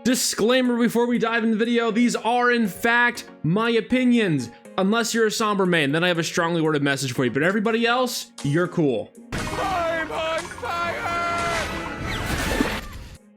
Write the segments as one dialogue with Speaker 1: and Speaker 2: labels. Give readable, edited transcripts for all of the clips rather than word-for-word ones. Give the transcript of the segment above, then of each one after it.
Speaker 1: Disclaimer before we dive into the video, these are in fact my opinions. Unless you're a Sombra main, then I have a strongly worded message for you, but everybody else, you're cool.
Speaker 2: I'm on fire!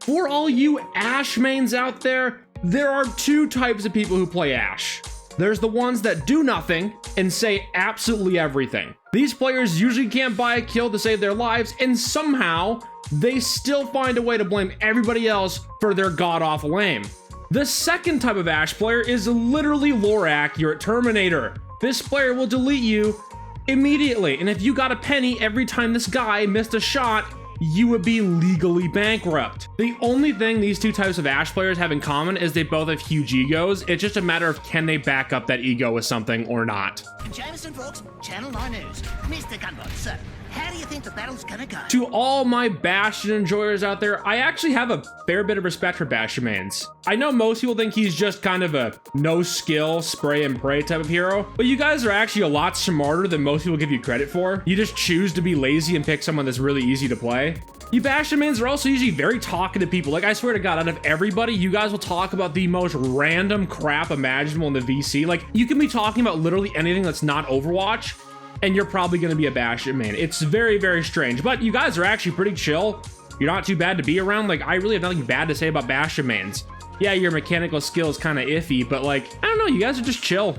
Speaker 1: For all you Ashe mains out there are two types of people who play Ashe. There's the ones that do nothing and say absolutely everything. These players usually can't buy a kill to save their lives, and somehow they still find a way to blame everybody else for their god-awful aim. The second type of Ashe player is literally lore-accurate Terminator. This player will delete you immediately, and if you got a penny every time this guy missed a shot, you would be legally bankrupt. The only thing these two types of Ashe players have in common is they both have huge egos. It's just a matter of can they back up that ego with something or not.
Speaker 3: Jameson folks, Channel 9 News. Mr. Gunboat, sir, how do you think the battle's gonna go?
Speaker 1: To all my Bastion enjoyers out there, I actually have a fair bit of respect for Bastion mains. I know most people think he's just kind of a no skill, spray and pray type of hero, but you guys are actually a lot smarter than most people give you credit for. You just choose to be lazy and pick someone that's really easy to play. You Bastion mains are also usually very talkative people. Like, I swear to God, out of everybody, you guys will talk about the most random crap imaginable in the VC. Like, you can be talking about literally anything that's not Overwatch, and you're probably going to be a Bastion main. It's very, very strange, but you guys are actually pretty chill. You're not too bad to be around. Like, I really have nothing bad to say about Bastion mains. Yeah, your mechanical skill is kind of iffy, but like, I don't know, you guys are just chill.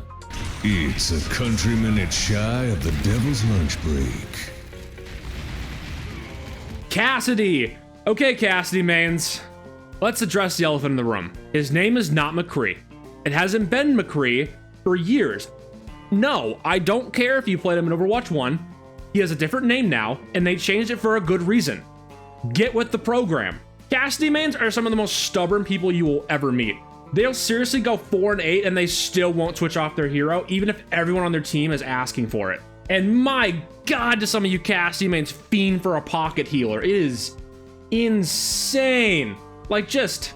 Speaker 4: It's a country minute shy of the devil's lunch break.
Speaker 1: Cassidy. Okay, Cassidy mains. Let's address the elephant in the room. His name is not McCree. It hasn't been McCree for years. No, I don't care if you played him in Overwatch 1. He has a different name now, and they changed it for a good reason. Get with the program. Cassidy mains are some of the most stubborn people you will ever meet. They'll seriously go 4 and 8 and they still won't switch off their hero, even if everyone on their team is asking for it. And my God, do some of you Cassidy mains fiend for a pocket healer. It is insane. Like, just,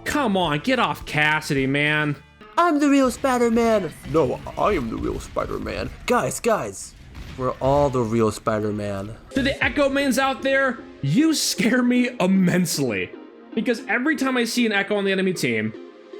Speaker 1: come on, get off Cassidy, man.
Speaker 5: I'm the real Spider-Man. No, I am the real Spider-Man. Guys, we're all the real Spider-Man.
Speaker 1: To the Echo mains out there, you scare me immensely. Because every time I see an Echo on the enemy team,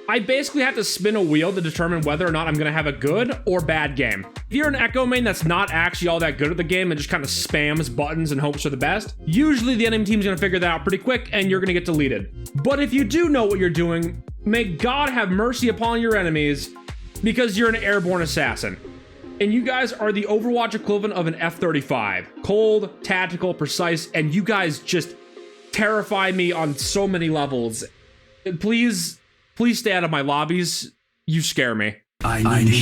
Speaker 1: I basically have to spin a wheel to determine whether or not I'm gonna have a good or bad game. If you're an Echo main that's not actually all that good at the game and just kind of spams buttons and hopes for the best, usually the enemy team's gonna figure that out pretty quick and you're gonna get deleted. But if you do know what you're doing, may God have mercy upon your enemies, because you're an airborne assassin. And you guys are the Overwatch equivalent of an F-35. Cold, tactical, precise, and you guys just terrify me on so many levels. Please stay out of my lobbies. You scare me.
Speaker 6: I need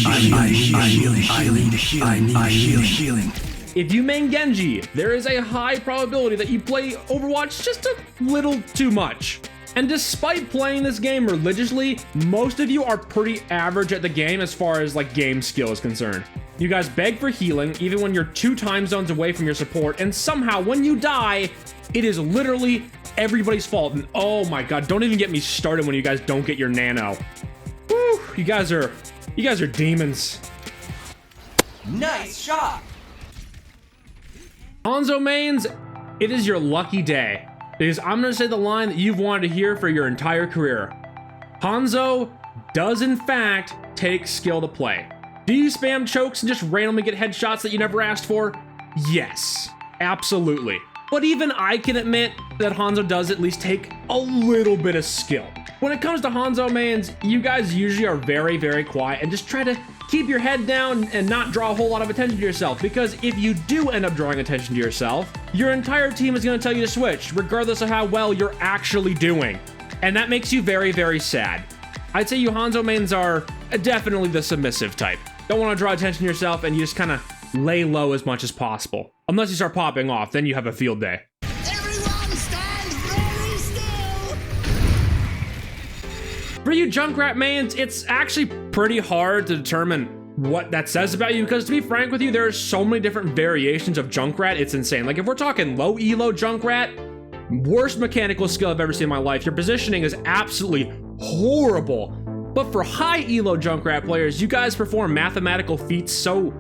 Speaker 6: healing.
Speaker 1: If you main Genji, there is a high probability that you play Overwatch just a little too much. And despite playing this game religiously, most of you are pretty average at the game as far as like game skill is concerned. You guys beg for healing even when you're 2 time zones away from your support, and somehow when you die, it is literally everybody's fault. And oh my God, don't even get me started when you guys don't get your nano. Woo, you guys are demons.
Speaker 2: Nice shot!
Speaker 1: Hanzo mains, it is your lucky day, because I'm gonna say the line that you've wanted to hear for your entire career. Hanzo does in fact take skill to play. Do you spam chokes and just randomly get headshots that you never asked for? Yes, absolutely. But even I can admit that Hanzo does at least take a little bit of skill. When it comes to Hanzo mains, you guys usually are very, very quiet and just try to keep your head down and not draw a whole lot of attention to yourself, because if you do end up drawing attention to yourself, your entire team is going to tell you to switch, regardless of how well you're actually doing. And that makes you very, very sad. I'd say you Hanzo mains are definitely the submissive type. Don't want to draw attention to yourself and you just kind of lay low as much as possible. Unless you start popping off, then you have a field day.
Speaker 3: Everyone stand very still!
Speaker 1: For you Junkrat mains, it's actually pretty hard to determine what that says about you, because to be frank with you, there are so many different variations of Junkrat, it's insane. Like, if we're talking low elo Junkrat, worst mechanical skill I've ever seen in my life. Your positioning is absolutely horrible. But for high elo Junkrat players, you guys perform mathematical feats so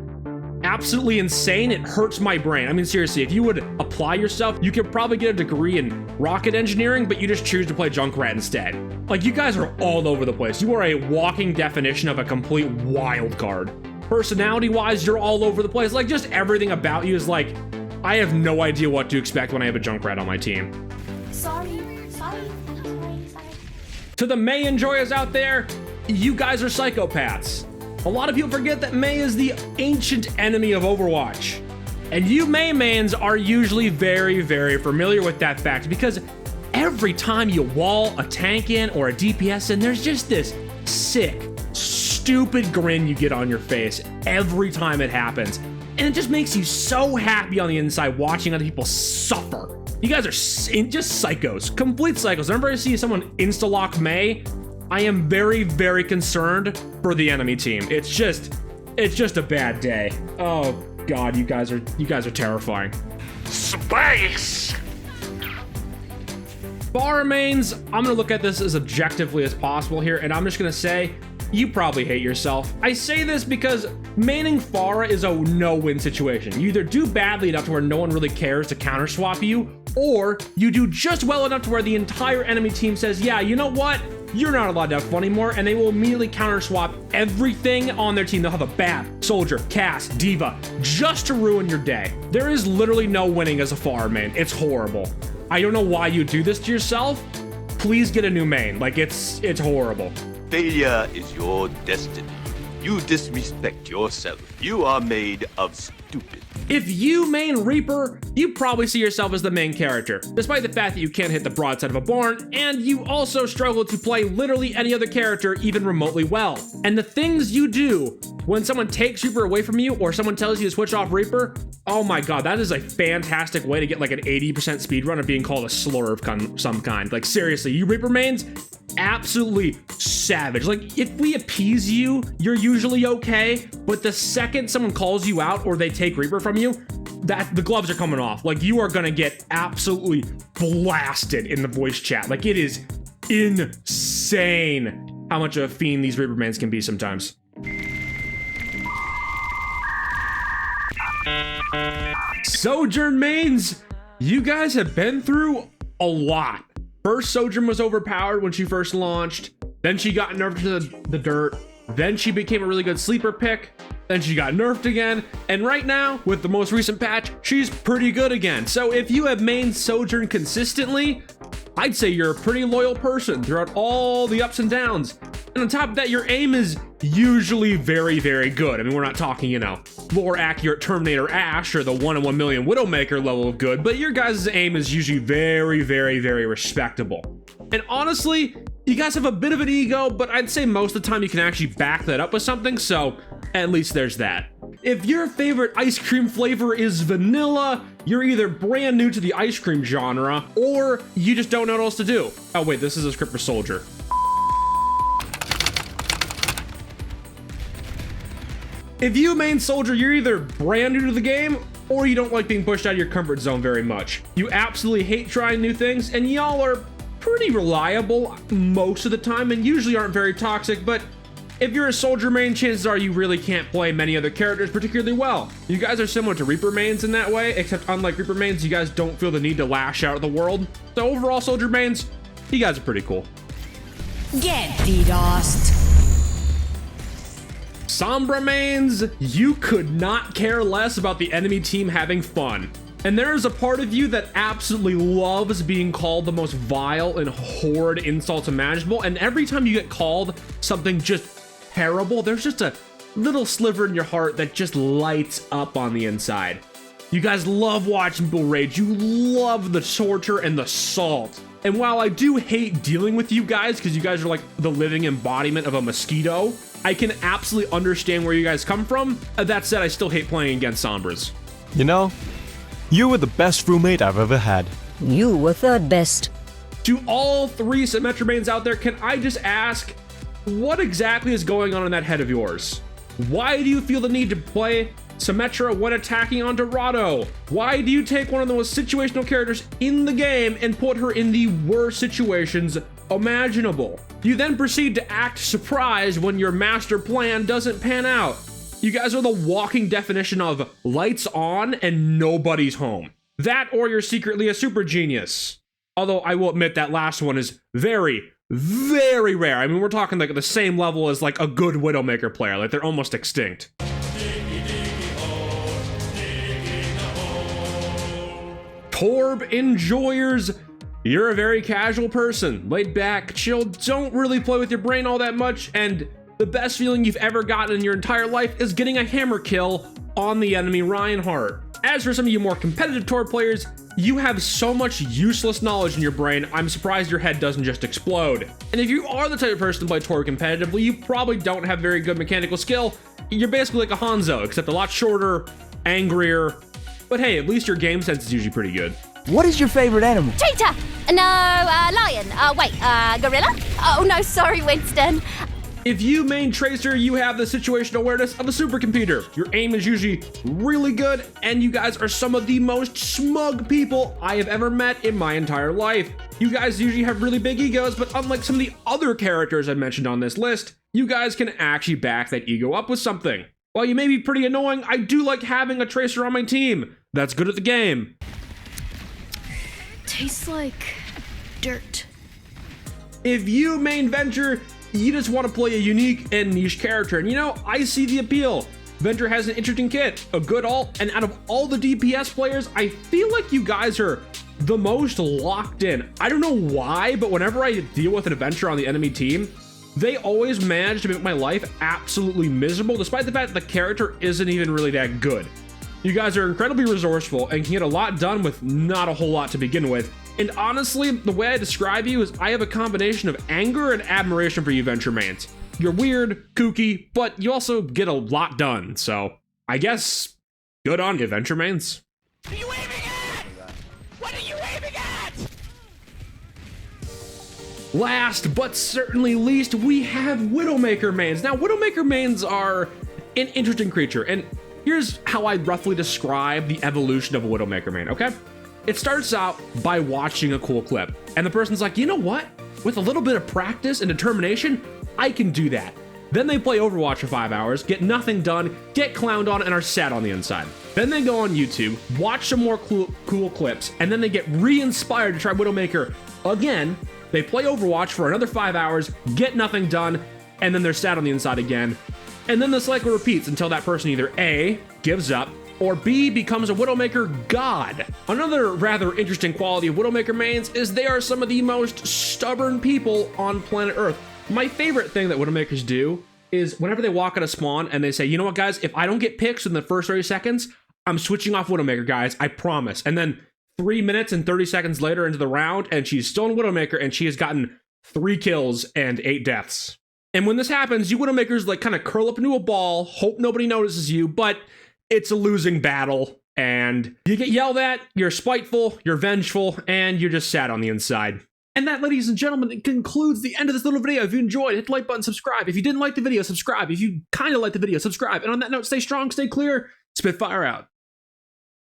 Speaker 1: absolutely insane. It hurts my brain. I mean, seriously, if you would apply yourself, you could probably get a degree in rocket engineering, but you just choose to play Junkrat instead. Like, you guys are all over the place. You are a walking definition of a complete wild card. Personality-wise, you're all over the place. Like, just everything about you is like, I have no idea what to expect when I have a Junkrat on my team.
Speaker 6: Sorry.
Speaker 1: To the Mei enjoyers out there, you guys are psychopaths. A lot of people forget that Mei is the ancient enemy of Overwatch. And you Mei mains are usually very, very familiar with that fact, because every time you wall a tank in or a DPS in, there's just this sick, stupid grin you get on your face every time it happens. And it just makes you so happy on the inside watching other people suffer. You guys are just psychos, complete psychos. Whenever I see someone insta-lock Mei, I am very, very concerned for the enemy team. It's just a bad day. Oh God, you guys are terrifying.
Speaker 7: Space!
Speaker 1: Pharah mains, I'm gonna look at this as objectively as possible here, and I'm just gonna say, you probably hate yourself. I say this because maining Pharah is a no-win situation. You either do badly enough to where no one really cares to counter swap you, or you do just well enough to where the entire enemy team says, yeah, you know what? You're not allowed to have fun anymore, and they will immediately counter swap everything on their team. They'll have a Bat, Soldier, Cass, Diva, just to ruin your day. There is literally no winning as a Pharah main. It's horrible. I don't know why you do this to yourself. Please get a new main. Like, it's horrible.
Speaker 7: Failure is your destiny. You disrespect yourself. You are made of stupid.
Speaker 1: If you main Reaper, you probably see yourself as the main character, despite the fact that you can't hit the broadside of a barn, and you also struggle to play literally any other character even remotely well. And the things you do when someone takes Reaper away from you, or someone tells you to switch off Reaper, oh my God, that is a fantastic way to get like an 80% speedrun of being called a slur of some kind. Like, seriously, you Reaper mains, absolutely savage. Like, if we appease you, you're usually okay, but the second someone calls you out or they take Reaper from you, that the gloves are coming off. Like, you are gonna get absolutely blasted in the voice chat. Like, it is insane how much of a fiend these Reaper mains can be sometimes. Sojourn mains, you guys have been through a lot. First, Sojourn was overpowered when she first launched. Then she got nerfed to the dirt. Then she became a really good sleeper pick. Then she got nerfed again. And right now, with the most recent patch, she's pretty good again. So if you have mained Sojourn consistently, I'd say you're a pretty loyal person throughout all the ups and downs. And on top of that, your aim is usually very, very good. I mean, we're not talking, you know, lore accurate Terminator Ashe or the 1 in 1 million Widowmaker level of good, but your guys' aim is usually very, very, very respectable. And honestly, you guys have a bit of an ego, but I'd say most of the time you can actually back that up with something, so at least there's that. If your favorite ice cream flavor is vanilla, you're either brand new to the ice cream genre, or you just don't know what else to do. Oh wait, this is a script for Soldier. If you main Soldier, you're either brand new to the game, or you don't like being pushed out of your comfort zone very much. You absolutely hate trying new things, and y'all are pretty reliable most of the time, and usually aren't very toxic, but if you're a Soldier main, chances are you really can't play many other characters particularly well. You guys are similar to Reaper mains in that way, except unlike Reaper mains, you guys don't feel the need to lash out at the world. So overall, Soldier mains, you guys are pretty cool.
Speaker 6: Get DDoSed.
Speaker 1: Sombra mains, you could not care less about the enemy team having fun. And there is a part of you that absolutely loves being called the most vile and horrid insults imaginable, and every time you get called something just terrible, there's just a little sliver in your heart that just lights up on the inside. You guys love watching people rage, you love the torture and the salt. And while I do hate dealing with you guys, because you guys are like the living embodiment of a mosquito, I can absolutely understand where you guys come from. That said, I still hate playing against Sombras.
Speaker 8: You know, you were the best roommate I've ever had.
Speaker 9: You were third best.
Speaker 1: To all three Symmetra mains out there, can I just ask, what exactly is going on in that head of yours? Why do you feel the need to play Symmetra when attacking on Dorado? Why do you take one of the most situational characters in the game and put her in the worst situations imaginable? You then proceed to act surprised when your master plan doesn't pan out. You guys are the walking definition of lights on and nobody's home. That or you're secretly a super genius. Although I will admit that last one is very, very rare. I mean, we're talking like the same level as like a good Widowmaker player. Like they're almost extinct. Torb enjoyers. You're a very casual person, laid back, chill, don't really play with your brain all that much, and the best feeling you've ever gotten in your entire life is getting a hammer kill on the enemy Reinhardt. As for some of you more competitive Torb players, you have so much useless knowledge in your brain, I'm surprised your head doesn't just explode. And if you are the type of person to play Torb competitively, you probably don't have very good mechanical skill. You're basically like a Hanzo, except a lot shorter, angrier, but hey, at least your game sense is usually pretty good.
Speaker 10: What is your favorite animal?
Speaker 6: Cheetah! No, lion. Gorilla? Oh no, sorry, Winston.
Speaker 1: If you main Tracer, you have the situational awareness of a supercomputer. Your aim is usually really good, and you guys are some of the most smug people I have ever met in my entire life. You guys usually have really big egos, but unlike some of the other characters I mentioned on this list, you guys can actually back that ego up with something. While you may be pretty annoying, I do like having a Tracer on my team that's good at the game.
Speaker 6: Tastes like dirt.
Speaker 1: If you main Venture, you just want to play a unique and niche character, and you know, I see the appeal. Venture has an interesting kit, a good ult, and out of all the DPS players, I feel like you guys are the most locked in. I don't know why, but whenever I deal with an adventure on the enemy team, they always manage to make my life absolutely miserable, despite the fact that the character isn't even really that good. You guys are incredibly resourceful and can get a lot done with not a whole lot to begin with. And honestly, the way I describe you is I have a combination of anger and admiration for you Venture mains. You're weird, kooky, but you also get a lot done. So I guess good on you, Venture mains.
Speaker 2: What are you aiming at? What are you aiming at?
Speaker 1: Last but certainly least, we have Widowmaker mains. Now, Widowmaker mains are an interesting creature, and here's how I'd roughly describe the evolution of a Widowmaker main, okay? It starts out by watching a cool clip, and the person's like, you know what? With a little bit of practice and determination, I can do that. Then they play Overwatch for 5 hours, get nothing done, get clowned on, and are sad on the inside. Then they go on YouTube, watch some more cool clips, and then they get re-inspired to try Widowmaker again. They play Overwatch for another 5 hours, get nothing done, and then they're sad on the inside again. And then the cycle repeats until that person either A, gives up, or B, becomes a Widowmaker god. Another rather interesting quality of Widowmaker mains is they are some of the most stubborn people on planet Earth. My favorite thing that Widowmakers do is whenever they walk out of spawn and they say, you know what guys, if I don't get picks in the first 30 seconds, I'm switching off Widowmaker guys, I promise. And then 3 minutes and 30 seconds later into the round, and she's still in Widowmaker and she has gotten 3 kills and 8 deaths. And when this happens, you Widowmakers like kind of curl up into a ball, hope nobody notices you, but it's a losing battle, and you get yelled at, you're spiteful, you're vengeful, and you're just sad on the inside. And that, ladies and gentlemen, concludes the end of this little video. If you enjoyed, hit the like button, subscribe. If you didn't like the video, subscribe. If you kind of like the video, subscribe. And on that note, stay strong, stay clear, Spitfire out.